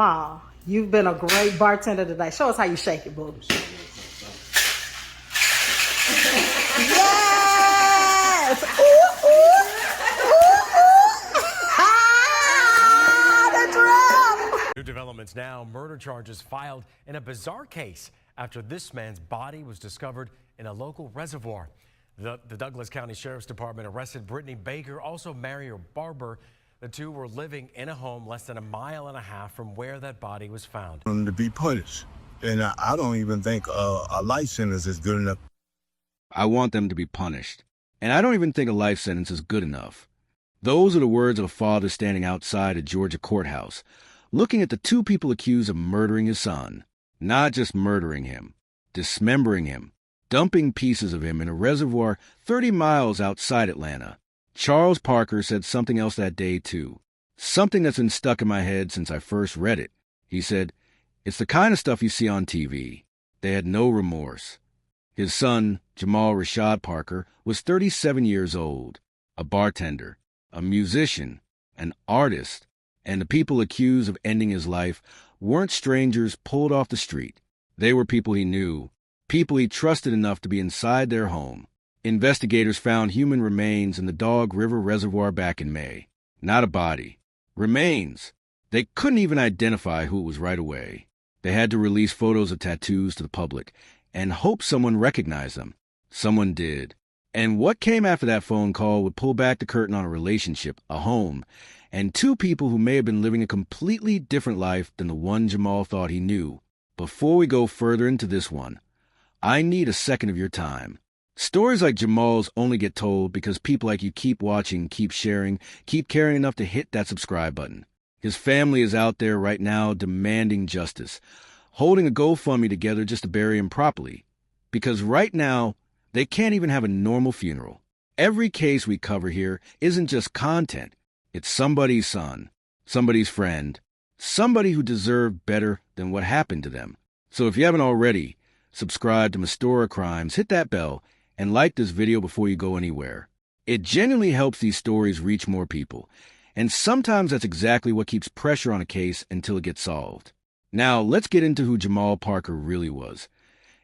Jamal, you've been a great bartender today. Show us how you shake it, boo. Yes! Ooh, ooh, ooh, ooh. Ah, the drum! New developments now. Murder charges filed in a bizarre case after this man's body was discovered in a local reservoir. The Douglas County Sheriff's Department arrested Brittany Baker, also Mario Barber. The two were living in a home less than 1.5 miles from where that body was found. To be punished. And I don't even think a life sentence is good enough. I want them to be punished. And I don't even think a life sentence is good enough. Those are the words of a father standing outside a Georgia courthouse, looking at the two people accused of murdering his son. Not just murdering him, dismembering him, dumping pieces of him in a reservoir 30 miles outside Atlanta. Charles Parker said something else that day, too. Something that's been stuck in my head since I first read it. He said, "It's the kind of stuff you see on TV." They had no remorse. His son, Jamal Rashad Parker, was 37 years old, a bartender, a musician, an artist, and the people accused of ending his life weren't strangers pulled off the street. They were people he knew, people he trusted enough to be inside their home. Investigators found human remains in the Dog River Reservoir back in May. Not a body. Remains. They couldn't even identify who it was right away. They had to release photos of tattoos to the public and hope someone recognized them. Someone did. And what came after that phone call would pull back the curtain on a relationship, a home, and two people who may have been living a completely different life than the one Jamal thought he knew. Before we go further into this one, I need a second of your time. Stories like Jamal's only get told because people like you keep watching, keep sharing, keep caring enough to hit that subscribe button. His family is out there right now demanding justice, holding a GoFundMe together just to bury him properly. Because right now, they can't even have a normal funeral. Every case we cover here isn't just content. It's somebody's son, somebody's friend, somebody who deserved better than what happened to them. So if you haven't already, subscribe to Mystora Crimes, hit that bell, and like this video before you go anywhere. It genuinely helps these stories reach more people, and sometimes that's exactly what keeps pressure on a case until it gets solved. Now, let's get into who Jamal Parker really was,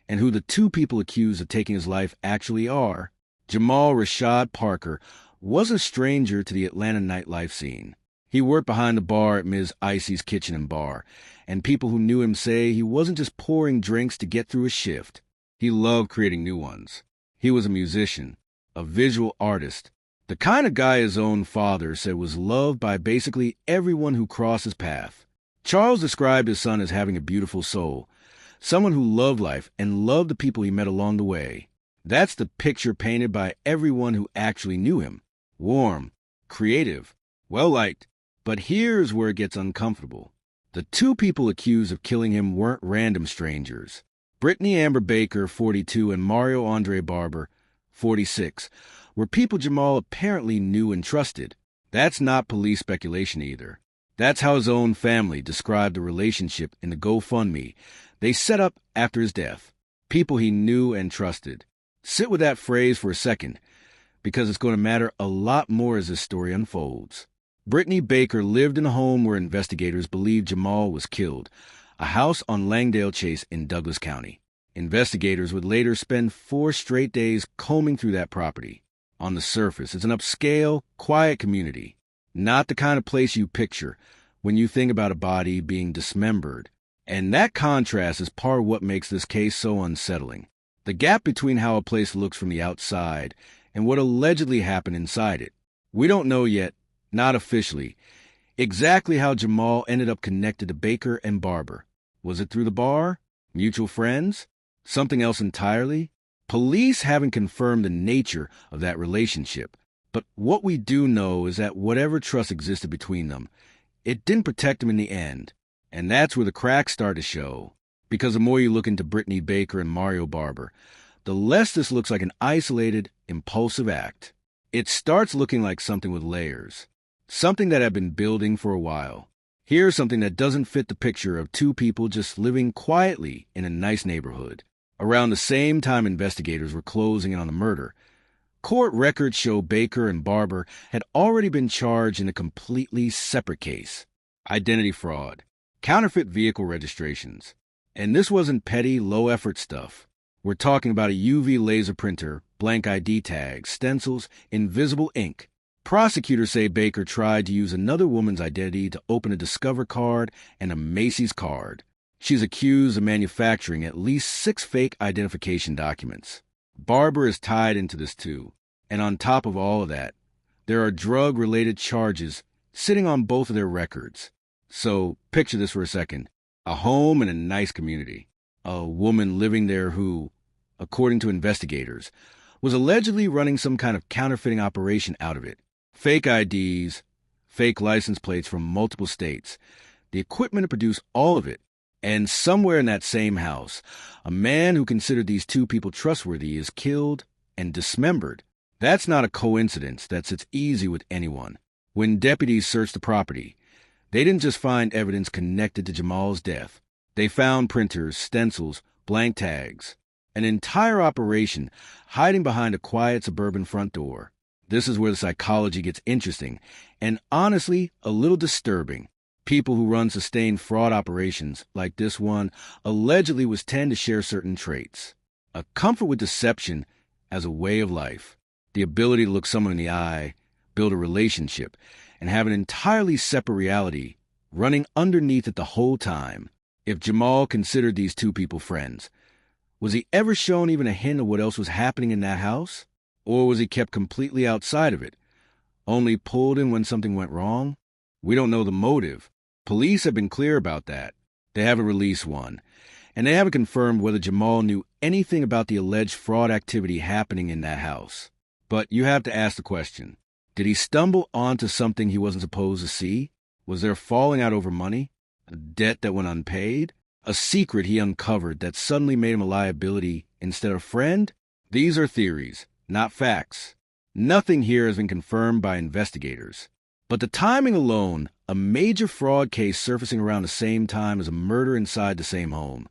and who the two people accused of taking his life actually are. Jamal Rashad Parker was a stranger to the Atlanta nightlife scene. He worked behind the bar at Ms. Icy's Kitchen and Bar, and people who knew him say he wasn't just pouring drinks to get through a shift. He loved creating new ones. He was a musician, a visual artist, the kind of guy his own father said was loved by basically everyone who crossed his path. Charles described his son as having a beautiful soul, someone who loved life and loved the people he met along the way. That's the picture painted by everyone who actually knew him. Warm, creative, well-liked. But here's where it gets uncomfortable. The two people accused of killing him weren't random strangers. Brittany Amber Baker, 42, and Mario Andre Barber, 46, were people Jamal apparently knew and trusted. That's not police speculation either. That's how his own family described the relationship in the GoFundMe they set up after his death. People he knew and trusted. Sit with that phrase for a second, because it's going to matter a lot more as this story unfolds. Brittany Baker lived in a home where investigators believe Jamal was killed, a house on Langdale Chase in Douglas County. Investigators would later spend 4 straight days combing through that property. On the surface, it's an upscale, quiet community, not the kind of place you picture when you think about a body being dismembered. And that contrast is part of what makes this case so unsettling. The gap between how a place looks from the outside and what allegedly happened inside it. We don't know yet, not officially, exactly how Jamal ended up connected to Baker and Barber. Was it through the bar? Mutual friends? Something else entirely? Police haven't confirmed the nature of that relationship, but what we do know is that whatever trust existed between them, it didn't protect them in the end. And that's where the cracks start to show. Because the more you look into Brittany Baker and Mario Barber, the less this looks like an isolated, impulsive act. It starts looking like something with layers. Something that had been building for a while. Here's something that doesn't fit the picture of two people just living quietly in a nice neighborhood. Around the same time investigators were closing in on the murder, court records show Baker and Barber had already been charged in a completely separate case. Identity fraud, counterfeit vehicle registrations. And this wasn't petty, low-effort stuff. We're talking about a UV laser printer, blank ID tags, stencils, invisible ink. Prosecutors say Baker tried to use another woman's identity to open a Discover card and a Macy's card. She's accused of manufacturing at least 6 fake identification documents. Barber is tied into this too. And on top of all of that, there are drug-related charges sitting on both of their records. So picture this for a second. A home in a nice community. A woman living there who, according to investigators, was allegedly running some kind of counterfeiting operation out of it. Fake IDs, fake license plates from multiple states, the equipment to produce all of it. And somewhere in that same house, a man who considered these two people trustworthy is killed and dismembered. That's not a coincidence that sits easy with anyone. When deputies searched the property, they didn't just find evidence connected to Jamal's death. They found printers, stencils, blank tags, an entire operation hiding behind a quiet suburban front door. This is where the psychology gets interesting and honestly a little disturbing. People who run sustained fraud operations like this one allegedly tend to share certain traits. A comfort with deception as a way of life. The ability to look someone in the eye, build a relationship, and have an entirely separate reality running underneath it the whole time. If Jamal considered these two people friends, was he ever shown even a hint of what else was happening in that house? Or was he kept completely outside of it, only pulled in when something went wrong? We don't know the motive. Police have been clear about that. They haven't released one, and they haven't confirmed whether Jamal knew anything about the alleged fraud activity happening in that house. But you have to ask the question, did he stumble onto something he wasn't supposed to see? Was there a falling out over money? A debt that went unpaid? A secret he uncovered that suddenly made him a liability instead of a friend? These are theories, not facts. Nothing here has been confirmed by investigators. But the timing alone, a major fraud case surfacing around the same time as a murder inside the same home,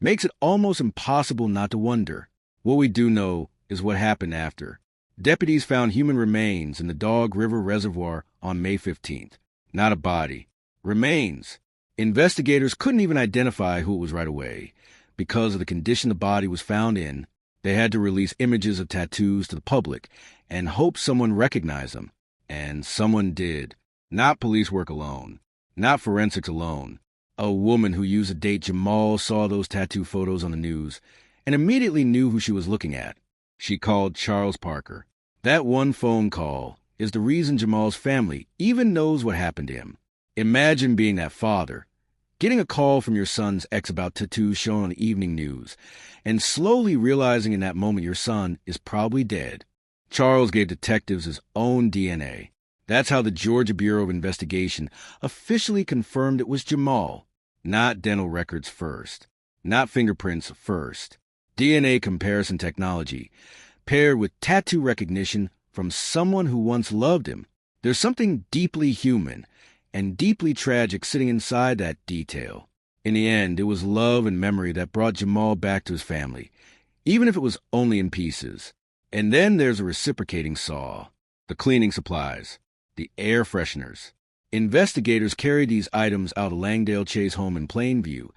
makes it almost impossible not to wonder. What we do know is what happened after. Deputies found human remains in the Dog River Reservoir on May 15th. Not a body. Remains. Investigators couldn't even identify who it was right away. Because of the condition the body was found in, they had to release images of tattoos to the public and hope someone recognized them. And someone did. Not police work alone. Not forensics alone. A woman who used the date Jamal saw those tattoo photos on the news and immediately knew who she was looking at. She called Charles Parker. That one phone call is the reason Jamal's family even knows what happened to him. Imagine being that father, getting a call from your son's ex about tattoos shown on the evening news, and slowly realizing in that moment your son is probably dead. Charles gave detectives his own DNA. That's how the Georgia Bureau of Investigation officially confirmed it was Jamal. Not dental records first. Not fingerprints first. DNA comparison technology, paired with tattoo recognition from someone who once loved him. There's something deeply human and deeply tragic sitting inside that detail. In the end, it was love and memory that brought Jamal back to his family, even if it was only in pieces. And then there's a reciprocating saw, the cleaning supplies, the air fresheners. Investigators carried these items out of Langdale Chase home in plain view,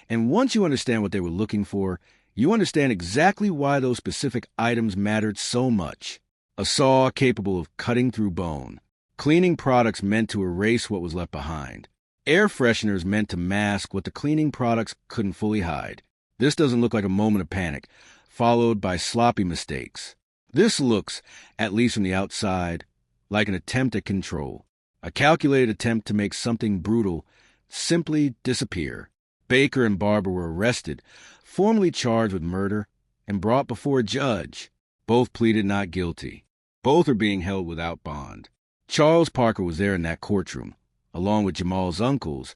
and once you understand what they were looking for, you understand exactly why those specific items mattered so much. A saw capable of cutting through bone. Cleaning products meant to erase what was left behind. Air fresheners meant to mask what the cleaning products couldn't fully hide. This doesn't look like a moment of panic, followed by sloppy mistakes. This looks, at least from the outside, like an attempt at control. A calculated attempt to make something brutal simply disappear. Baker and Barber were arrested, formally charged with murder, and brought before a judge. Both pleaded not guilty. Both are being held without bond. Charles Parker was there in that courtroom, along with Jamal's uncles,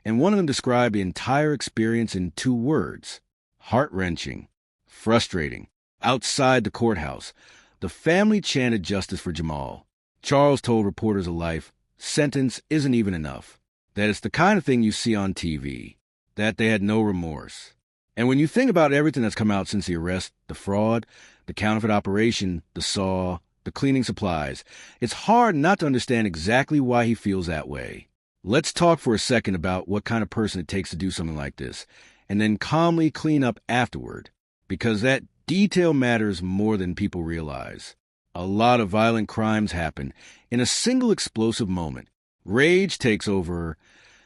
and one of them described the entire experience in 2 words: heart-wrenching, frustrating. Outside the courthouse, the family chanted justice for Jamal. Charles told reporters alike, sentence isn't even enough, that it's the kind of thing you see on TV, that they had no remorse. And when you think about everything that's come out since the arrest, the fraud, the counterfeit operation, the saw, the cleaning supplies, it's hard not to understand exactly why he feels that way. Let's talk for a second about what kind of person it takes to do something like this, and then calmly clean up afterward, because that detail matters more than people realize. A lot of violent crimes happen in a single explosive moment. Rage takes over,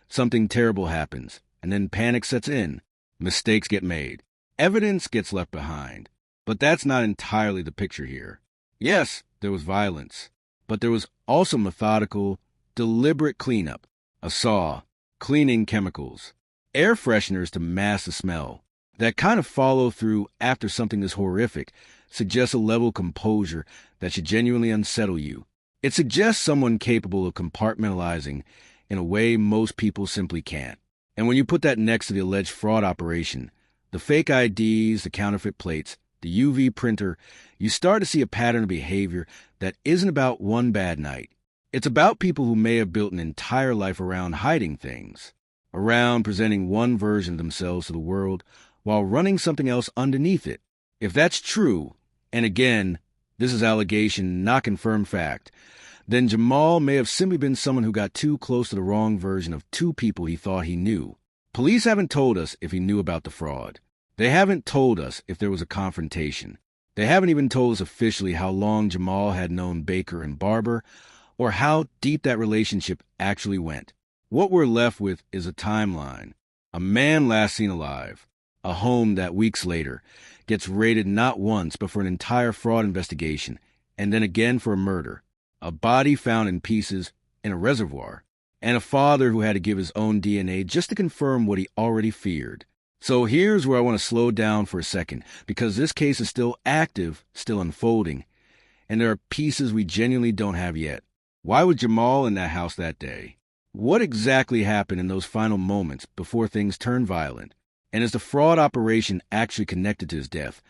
something terrible happens, and then panic sets in. Mistakes get made. Evidence gets left behind. But that's not entirely the picture here. Yes, there was violence, but there was also methodical, deliberate cleanup. A saw, cleaning chemicals, air fresheners to mask the smell. That kind of follow-through after something this horrific suggests a level of composure that should genuinely unsettle you. It suggests someone capable of compartmentalizing in a way most people simply can't. And when you put that next to the alleged fraud operation, the fake IDs, the counterfeit plates, the UV printer, you start to see a pattern of behavior that isn't about one bad night. It's about people who may have built an entire life around hiding things, around presenting one version of themselves to the world while running something else underneath it. If that's true, and again, this is allegation, not confirmed fact, then Jamal may have simply been someone who got too close to the wrong version of two people he thought he knew. Police haven't told us if he knew about the fraud. They haven't told us if there was a confrontation. They haven't even told us officially how long Jamal had known Baker and Barber, or how deep that relationship actually went. What we're left with is a timeline. A man last seen alive. A home that weeks later gets raided not once but for an entire fraud investigation, and then again for a murder. A body found in pieces in a reservoir. And a father who had to give his own DNA just to confirm what he already feared. So here's where I want to slow down for a second, because this case is still active, still unfolding, and there are pieces we genuinely don't have yet. Why was Jamal in that house that day? What exactly happened in those final moments before things turned violent? And is the fraud operation actually connected to his death?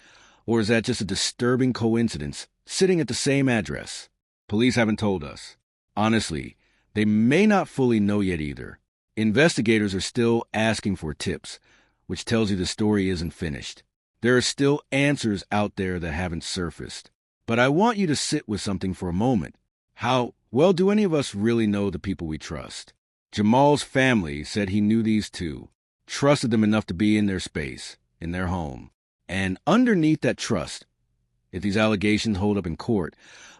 Or is that just a disturbing coincidence sitting at the same address? Police haven't told us. Honestly, they may not fully know yet either. Investigators are still asking for tips, which tells you the story isn't finished. There are still answers out there that haven't surfaced. But I want you to sit with something for a moment. How well do any of us really know the people we trust? Jamal's family said he knew these two, trusted them enough to be in their space, in their home. And underneath that trust, if these allegations hold up in court,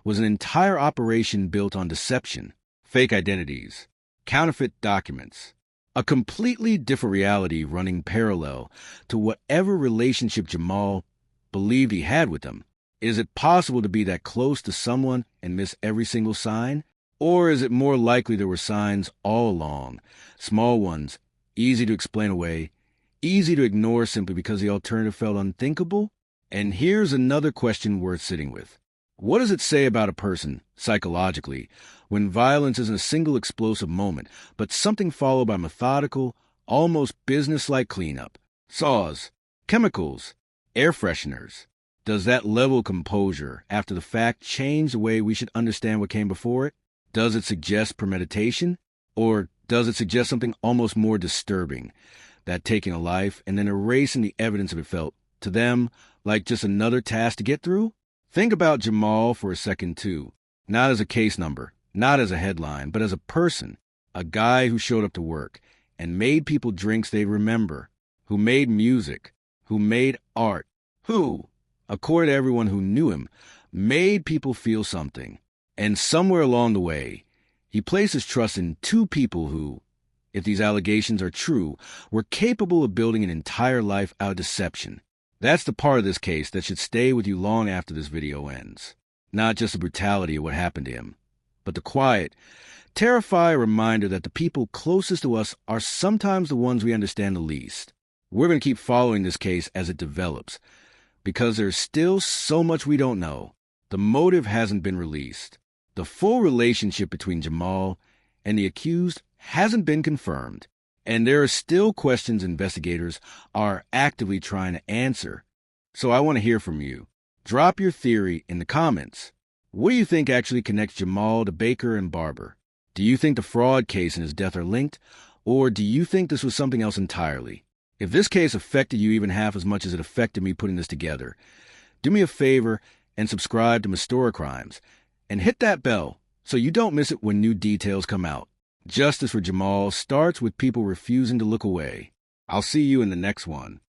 was an entire operation built on deception, fake identities, counterfeit documents, a completely different reality running parallel to whatever relationship Jamal believed he had with them. Is it possible to be that close to someone and miss every single sign? Or is it more likely there were signs all along, small ones, easy to explain away, easy to ignore simply because the alternative felt unthinkable? And here's another question worth sitting with. What does it say about a person, psychologically, when violence isn't a single explosive moment, but something followed by methodical, almost business-like cleanup? Saws, chemicals, air fresheners. Does that level of composure after the fact change the way we should understand what came before it? Does it suggest premeditation? Or does it suggest something almost more disturbing, that taking a life and then erasing the evidence of it felt, to them, like just another task to get through? Think about Jamal for a second, too. Not as a case number, not as a headline, but as a person, a guy who showed up to work and made people drinks they remember, who made music, who made art, who, according to everyone who knew him, made people feel something. And somewhere along the way, he placed his trust in two people who, if these allegations are true, were capable of building an entire life out of deception. That's the part of this case that should stay with you long after this video ends. Not just the brutality of what happened to him, but the quiet, terrifying reminder that the people closest to us are sometimes the ones we understand the least. We're going to keep following this case as it develops, because there's still so much we don't know. The motive hasn't been released. The full relationship between Jamal and the accused hasn't been confirmed. And there are still questions investigators are actively trying to answer. So I want to hear from you. Drop your theory in the comments. What do you think actually connects Jamal to Baker and Barber? Do you think the fraud case and his death are linked? Or do you think this was something else entirely? If this case affected you even half as much as it affected me putting this together, do me a favor and subscribe to Mystora Crimes. And hit that bell so you don't miss it when new details come out. Justice for Jamal starts with people refusing to look away. I'll see you in the next one.